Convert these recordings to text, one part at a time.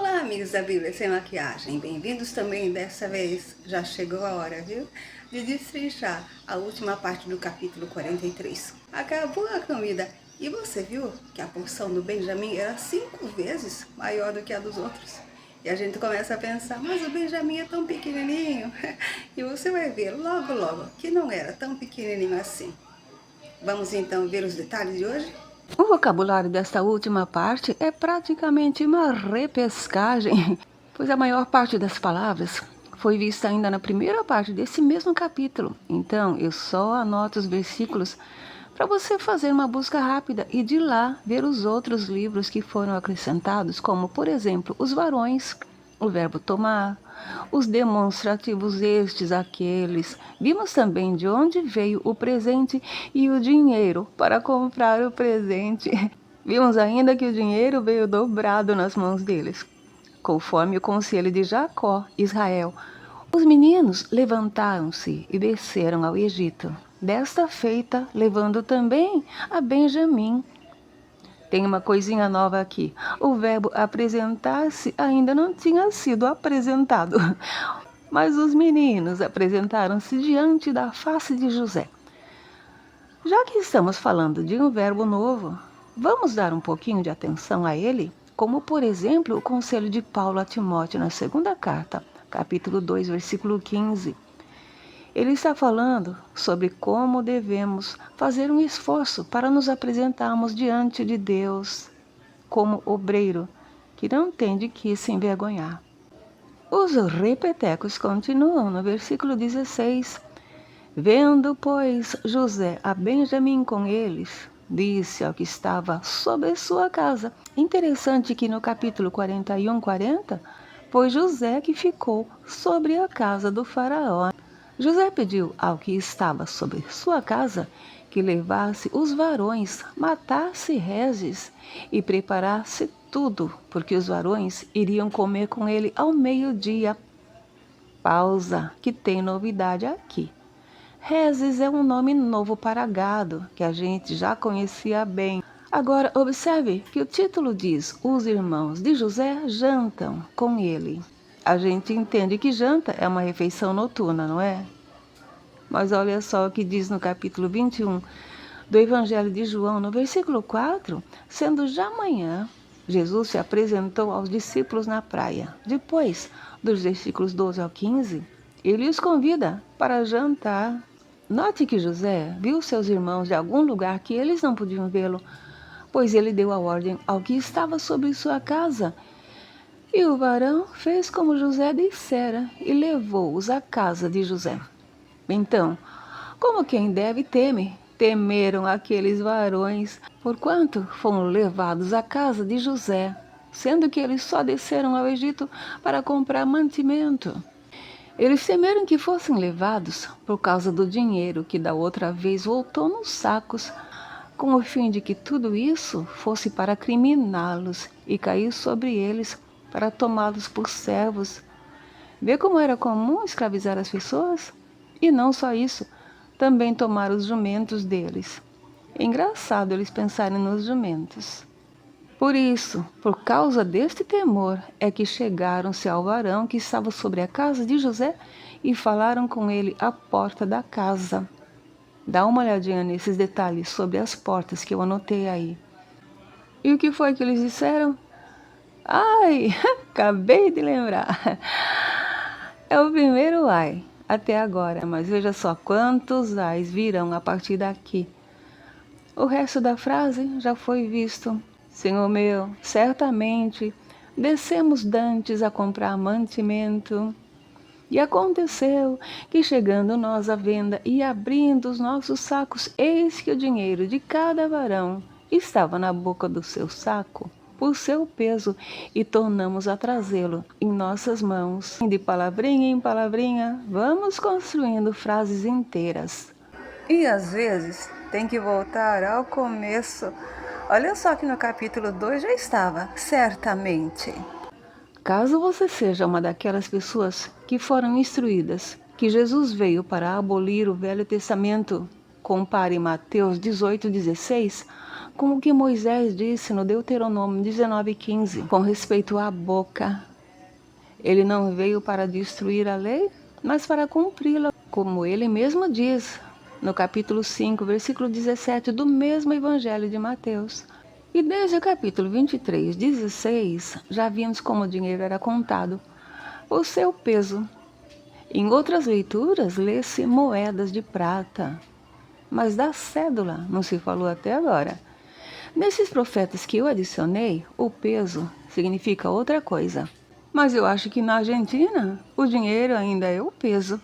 Olá, amigos da Bíblia Sem Maquiagem, bem-vindos também. Dessa vez já chegou a hora, viu? De destrinchar a última parte do capítulo 43. Acabou a comida e você viu que a porção do Benjamim era 5 vezes maior do que a dos outros. E a gente começa a pensar, mas o Benjamim é tão pequenininho. E você vai ver logo, logo que não era tão pequenininho assim. Vamos então ver os detalhes de hoje? O vocabulário desta última parte é praticamente uma repescagem, pois a maior parte das palavras foi vista ainda na primeira parte desse mesmo capítulo. Então, eu só anoto os versículos para você fazer uma busca rápida e de lá ver os outros livros que foram acrescentados, como, por exemplo, os varões, o verbo tomar, os demonstrativos estes, aqueles. Vimos também de onde veio o presente e o dinheiro para comprar o presente. Vimos ainda que o dinheiro veio dobrado nas mãos deles, conforme o conselho de Jacó, Israel. Os meninos levantaram-se e desceram ao Egito, desta feita levando também a Benjamim. Tem uma coisinha nova aqui. O verbo apresentar-se ainda não tinha sido apresentado, mas os meninos apresentaram-se diante da face de José. Já que estamos falando de um verbo novo, vamos dar um pouquinho de atenção a ele, como por exemplo o conselho de Paulo a Timóteo na segunda carta, capítulo 2, versículo 15. Ele está falando sobre como devemos fazer um esforço para nos apresentarmos diante de Deus como obreiro, que não tem de que se envergonhar. Os repetecos continuam no versículo 16. Vendo, pois, José a Benjamim com eles, disse ao que estava sobre sua casa. Interessante que no capítulo 41, 40, foi José que ficou sobre a casa do faraó. José pediu ao que estava sobre sua casa que levasse os varões, matasse rezes e preparasse tudo, porque os varões iriam comer com ele ao meio-dia. Pausa, que tem novidade aqui. Rezes é um nome novo para gado, que a gente já conhecia bem. Agora, observe que o título diz: os irmãos de José jantam com ele. A gente entende que janta é uma refeição noturna, não é? Mas olha só o que diz no capítulo 21 do Evangelho de João, no versículo 4, sendo já manhã, Jesus se apresentou aos discípulos na praia. Depois, dos versículos 12 ao 15, ele os convida para jantar. Note que José viu seus irmãos de algum lugar que eles não podiam vê-lo, pois ele deu a ordem ao que estava sobre sua casa. E o varão fez como José dissera e levou-os à casa de José. Então, como quem deve teme, temeram aqueles varões, porquanto foram levados à casa de José, sendo que eles só desceram ao Egito para comprar mantimento. Eles temeram que fossem levados por causa do dinheiro que da outra vez voltou nos sacos, com o fim de que tudo isso fosse para criminá-los e cair sobre eles para tomá-los por servos. Vê como era comum escravizar as pessoas? E não só isso, também tomar os jumentos deles. É engraçado eles pensarem nos jumentos. Por isso, por causa deste temor, é que chegaram-se ao varão que estava sobre a casa de José e falaram com ele à porta da casa. Dá uma olhadinha nesses detalhes sobre as portas que eu anotei aí. E o que foi que eles disseram? Ai, acabei de lembrar. É o primeiro ai até agora, mas veja só quantos ais virão a partir daqui. O resto da frase já foi visto. Senhor meu, certamente descemos dantes a comprar mantimento. E aconteceu que, chegando nós à venda e abrindo os nossos sacos, eis que o dinheiro de cada varão estava na boca do seu saco, por seu peso, e tornamos a trazê-lo em nossas mãos. De palavrinha em palavrinha, vamos construindo frases inteiras. E às vezes tem que voltar ao começo. Olha só que no capítulo 2 já estava, certamente. Caso você seja uma daquelas pessoas que foram instruídas que Jesus veio para abolir o Velho Testamento, compare Mateus 18:16 com o que Moisés disse no Deuteronômio 19:15, com respeito à boca. Ele não veio para destruir a lei, mas para cumpri-la, como ele mesmo diz no capítulo 5, versículo 17 do mesmo Evangelho de Mateus. E desde o capítulo 23:16, já vimos como o dinheiro era contado, o seu peso. Em outras leituras, lê-se moedas de prata, mas da cédula não se falou até agora. Nesses profetas que eu adicionei, o peso significa outra coisa. Mas eu acho que na Argentina, o dinheiro ainda é o peso.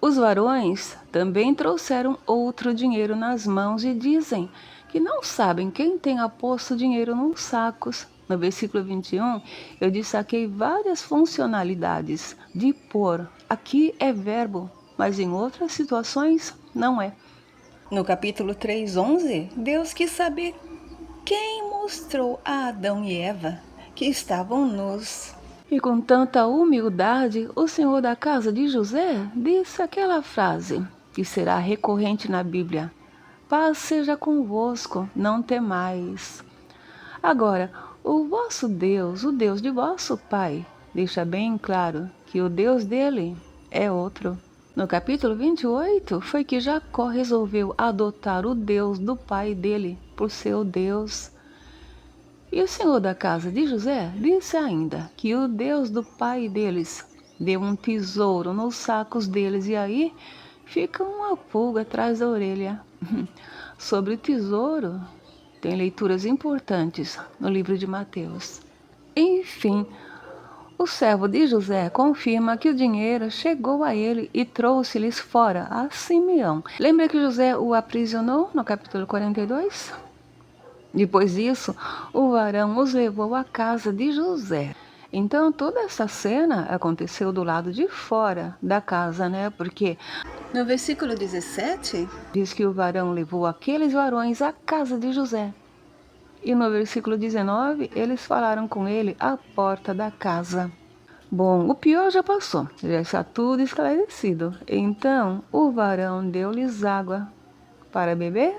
Os varões também trouxeram outro dinheiro nas mãos e dizem que não sabem quem tenha posto dinheiro nos sacos. No versículo 21, eu destaquei várias funcionalidades de pôr. Aqui é verbo, mas em outras situações não é. No capítulo 3:11, Deus quis saber quem mostrou a Adão e Eva que estavam nus. E com tanta humildade, o Senhor da casa de José disse aquela frase que será recorrente na Bíblia: paz seja convosco, não temais. Agora, o vosso Deus, o Deus de vosso pai, deixa bem claro que o Deus dele é outro. No capítulo 28, foi que Jacó resolveu adotar o Deus do pai dele por seu Deus. E o Senhor da casa de José disse ainda que o Deus do pai deles deu um tesouro nos sacos deles, e aí fica uma pulga atrás da orelha. Sobre o tesouro, tem leituras importantes no livro de Mateus. Enfim, o servo de José confirma que o dinheiro chegou a ele e trouxe-lhes fora a Simeão. Lembra que José o aprisionou no capítulo 42? Depois disso, o varão os levou à casa de José. Então, toda essa cena aconteceu do lado de fora da casa, né? Porque No versículo 17, diz que o varão levou aqueles varões à casa de José. E no versículo 19, eles falaram com ele à porta da casa. Bom, o pior já passou, já está tudo esclarecido. Então, o varão deu-lhes água para beber?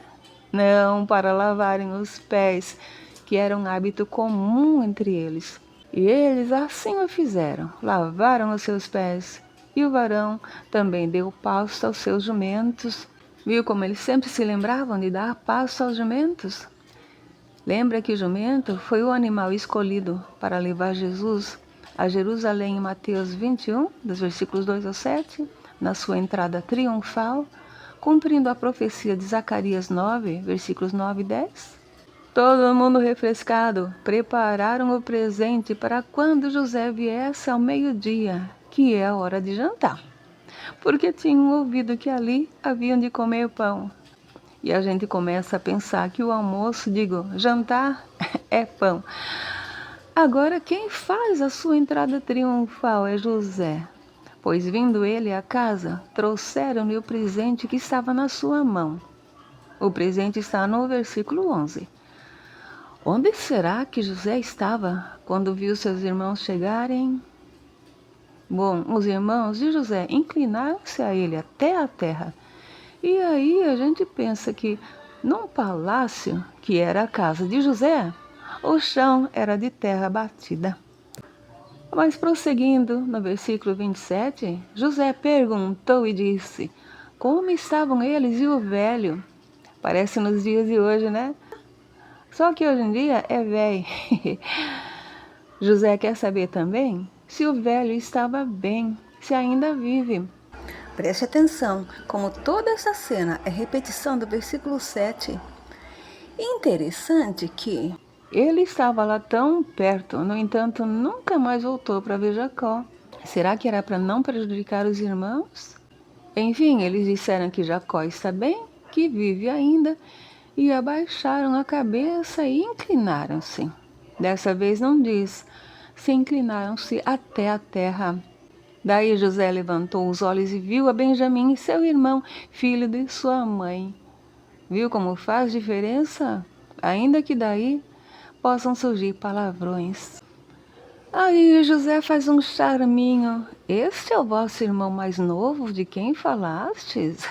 Não, para lavarem os pés, que era um hábito comum entre eles. E eles assim o fizeram, lavaram os seus pés. E o varão também deu pasto aos seus jumentos. Viu como eles sempre se lembravam de dar pasto aos jumentos? Lembra que o jumento foi o animal escolhido para levar Jesus a Jerusalém em Mateus 21, dos versículos 2 ao 7, na sua entrada triunfal, cumprindo a profecia de Zacarias 9, versículos 9 e 10? Todo mundo refrescado, prepararam o presente para quando José viesse ao meio-dia, que é a hora de jantar, porque tinham ouvido que ali haviam de comer pão. E a gente começa a pensar que o almoço, jantar, é pão. Agora, quem faz a sua entrada triunfal é José, pois vindo ele à casa, trouxeram-lhe o presente que estava na sua mão. O presente está no versículo 11. Onde será que José estava quando viu seus irmãos chegarem? Bom, os irmãos de José inclinaram-se a ele até a terra. E aí a gente pensa que num palácio, que era a casa de José, o chão era de terra batida. Mas prosseguindo no versículo 27, José perguntou e disse: como estavam eles e o velho? Parece nos dias de hoje, né? Só que hoje em dia é velho. José quer saber também se o velho estava bem, se ainda vive. preste atenção, como toda essa cena é repetição do versículo 7. Interessante que Ele estava lá tão perto, no entanto, nunca mais voltou para ver Jacó. Será que era para não prejudicar os irmãos? Enfim, eles disseram que Jacó está bem, que vive ainda, e abaixaram a cabeça e inclinaram-se. Dessa vez não diz, se inclinaram-se até a terra. Daí José levantou os olhos e viu a Benjamim, seu irmão, filho de sua mãe. Viu como faz diferença? Ainda que daí possam surgir palavrões. Aí José faz um charminho. este é o vosso irmão mais novo de quem falastes?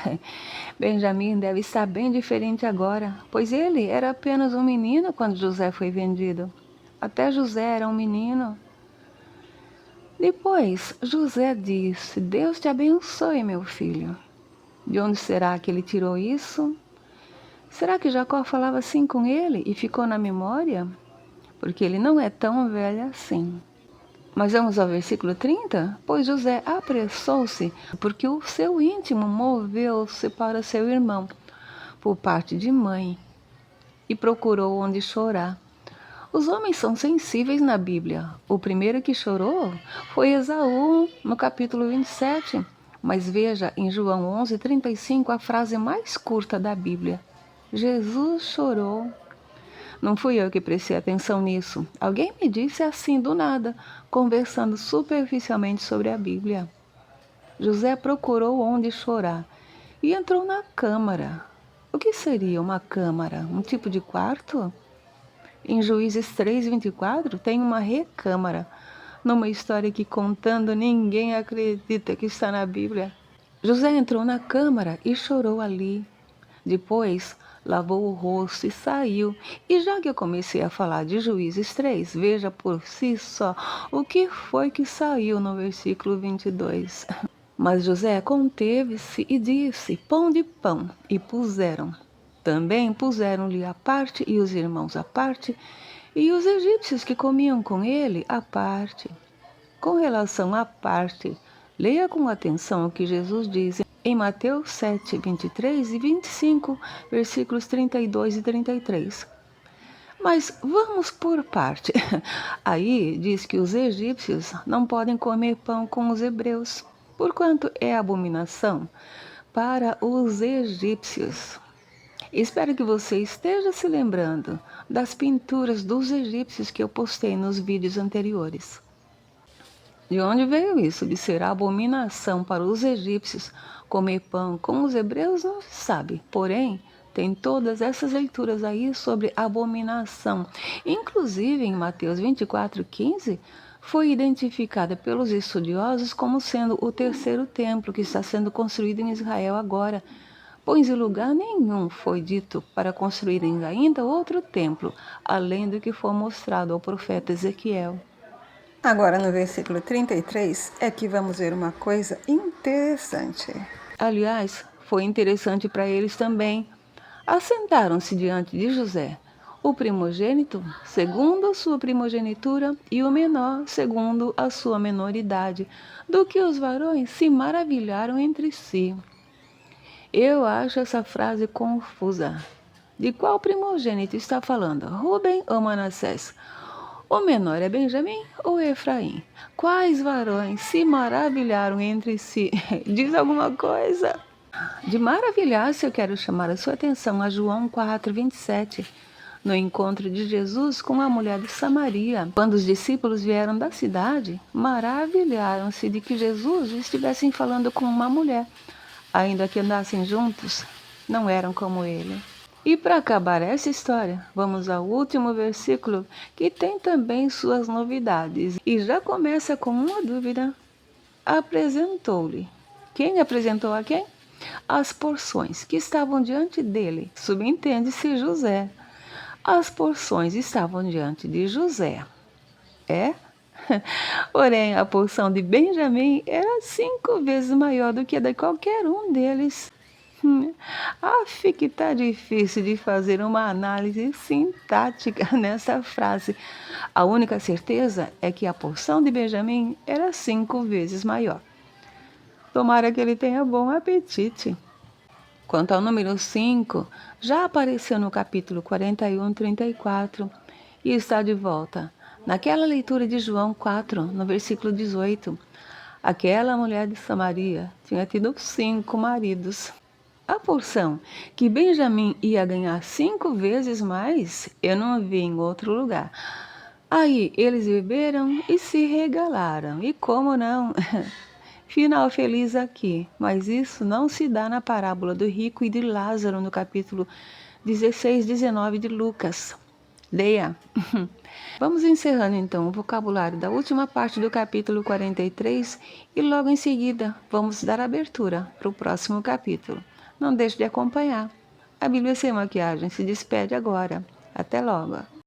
Benjamim deve estar bem diferente agora, pois ele era apenas um menino quando José foi vendido. Até José era um menino. Depois, José disse: Deus te abençoe, meu filho. De onde será que ele tirou isso? Será que Jacó falava assim com ele e ficou na memória? Porque ele não é tão velho assim. Mas vamos ao versículo 30? Pois José apressou-se, porque o seu íntimo moveu-se para seu irmão, por parte de mãe, e procurou onde chorar. Os homens são sensíveis na Bíblia. O primeiro que chorou foi Esaú, no capítulo 27. Mas veja em João 11:35 a frase mais curta da Bíblia. Jesus chorou. Não fui eu que prestei atenção nisso. Alguém me disse assim do nada, conversando superficialmente sobre a Bíblia. José procurou onde chorar e entrou na câmara. O que seria uma câmara? Um tipo de quarto? Em Juízes 3:24 tem uma recâmara, numa história que contando ninguém acredita que está na Bíblia. José entrou na câmara e chorou ali. Depois lavou o rosto e saiu. E já que eu comecei a falar de Juízes 3, veja por si só o que foi que saiu no versículo 22. Mas José conteve-se e disse: pão de pão, e puseram. Também puseram-lhe a parte e os irmãos à parte, e os egípcios que comiam com ele à parte. Com relação à parte, leia com atenção o que Jesus diz em Mateus 7, 23 e 25, versículos 32 e 33. Mas vamos por parte. Aí diz que os egípcios não podem comer pão com os hebreus, porquanto é abominação para os egípcios. Espero que você esteja se lembrando das pinturas dos egípcios que eu postei nos vídeos anteriores. De onde veio isso de ser abominação para os egípcios comer pão com os hebreus não se sabe. Porém, tem todas essas leituras aí sobre abominação. Inclusive em Mateus 24:15, foi identificada pelos estudiosos como sendo o terceiro templo que está sendo construído em Israel agora, pois em lugar nenhum foi dito para construírem ainda outro templo, além do que foi mostrado ao profeta Ezequiel. Agora no versículo 33 é que vamos ver uma coisa interessante. Aliás, foi interessante para eles também. Assentaram-se diante de José, o primogênito segundo a sua primogenitura e o menor segundo a sua menoridade, do que os varões se maravilharam entre si. Eu acho essa frase confusa. De qual primogênito está falando? Rubem ou Manassés? O menor é Benjamim ou Efraim? Quais varões se maravilharam entre si? Diz alguma coisa? De maravilhar-se, eu quero chamar a sua atenção a João 4:27, no encontro de Jesus com a mulher de Samaria. Quando os discípulos vieram da cidade, maravilharam-se de que Jesus estivesse falando com uma mulher. Ainda que andassem juntos, não eram como ele. E para acabar essa história, vamos ao último versículo, que tem também suas novidades. E já começa com uma dúvida. Apresentou-lhe. Quem apresentou a quem? As porções que estavam diante dele. Subentende-se José. As porções estavam diante de José. É? Porém, a porção de Benjamim era 5 vezes maior do que a de qualquer um deles. Acho que está difícil de fazer uma análise sintática nessa frase. A única certeza é que a porção de Benjamim era 5 vezes maior. Tomara que ele tenha bom apetite. Quanto ao número 5, já apareceu no capítulo 41:34 e está de volta. Naquela leitura de João 4, no versículo 18, aquela mulher de Samaria tinha tido 5 maridos. A porção que Benjamim ia ganhar 5 vezes mais, eu não vi em outro lugar. Aí eles beberam e se regalaram. E como não? Final feliz aqui, mas isso não se dá na parábola do rico e de Lázaro no capítulo 16, 19 de Lucas. Leia. Vamos encerrando então o vocabulário da última parte do capítulo 43 e logo em seguida vamos dar abertura para o próximo capítulo. Não deixe de acompanhar. A Bíblia Sem Maquiagem se despede agora. Até logo.